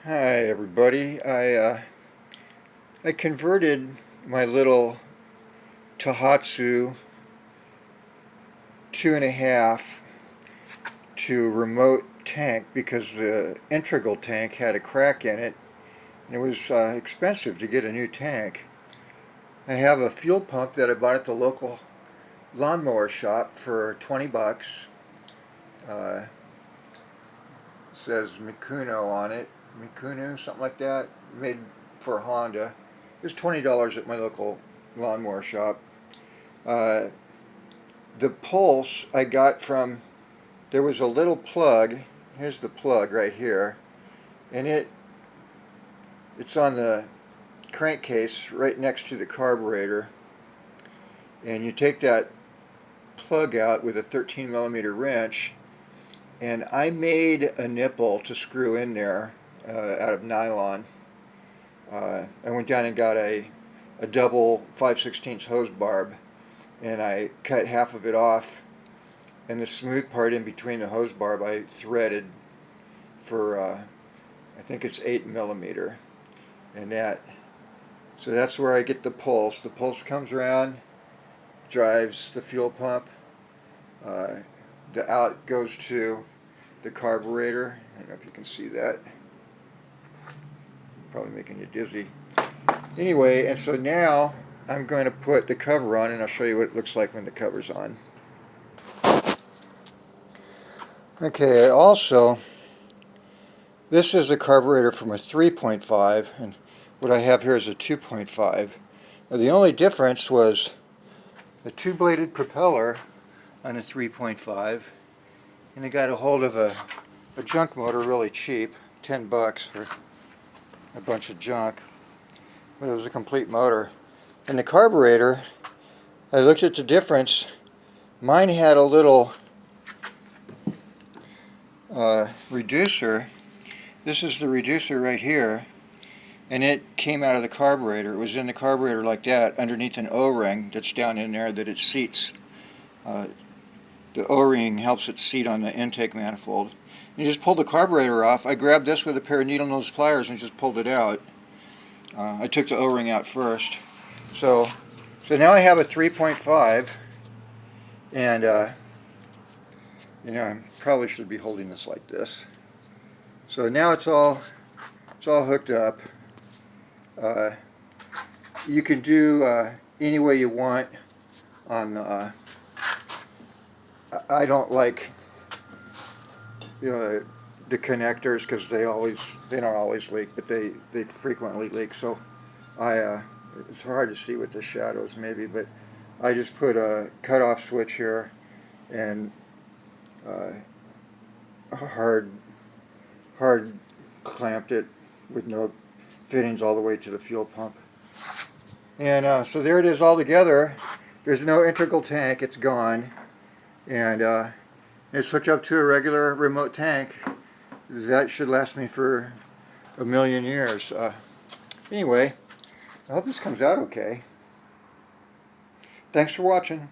Hi everybody. I converted my little Tohatsu 2.5 to remote tank because the integral tank had a crack in it and it was expensive to get a new tank. I have a fuel pump that I bought at the local lawnmower shop for 20 bucks. Uh, says Mikuno on it. Mikuno, something like that. Made for Honda. It was $20 at my local lawnmower shop. Uh, the pulse I got from, there was a little plug. Here's the plug right here. And it's on the crankcase right next to the carburetor. And you take that plug out with a 13 millimeter wrench. And I made a nipple to screw in there out of nylon. I went down and got a double 5/16 hose barb, and I cut half of it off, and the smooth part in between the hose barb I threaded for I think it's 8 millimeter, and so that's where I get the pulse. The pulse comes around, drives the fuel pump. The out goes to the carburetor. I don't know if you can see that. Probably making you dizzy. Anyway, and so now I'm going to put the cover on, and I'll show you what it looks like when the cover's on. Okay, also, this is a carburetor from a 3.5, and what I have here is a 2.5. Now, the only difference was the two-bladed propeller on a 3.5, and I got a hold of a junk motor really cheap, 10 bucks for a bunch of junk, but it was a complete motor. And the carburetor, I looked at the difference. Mine had a little reducer. This is the reducer right here, and it came out of the carburetor. It was in the carburetor like that, underneath an O-ring that's down in there that it seats. The O-ring helps it seat on the intake manifold. You just pull the carburetor off. I grabbed this with a pair of needle nose pliers and just pulled it out. I took the O-ring out first. So now I have a 3.5, and I probably should be holding this like this. So now it's all hooked up. You can do any way you want on. I don't like the connectors because they don't always leak, but they frequently leak. So it's hard to see with the shadows maybe, but I just put a cutoff switch here and hard clamped it with no fittings all the way to the fuel pump. And so there it is all together. There's no integral tank, it's gone. And it's hooked up to a regular remote tank. That should last me for a million years. Anyway, I hope this comes out okay. Thanks for watching.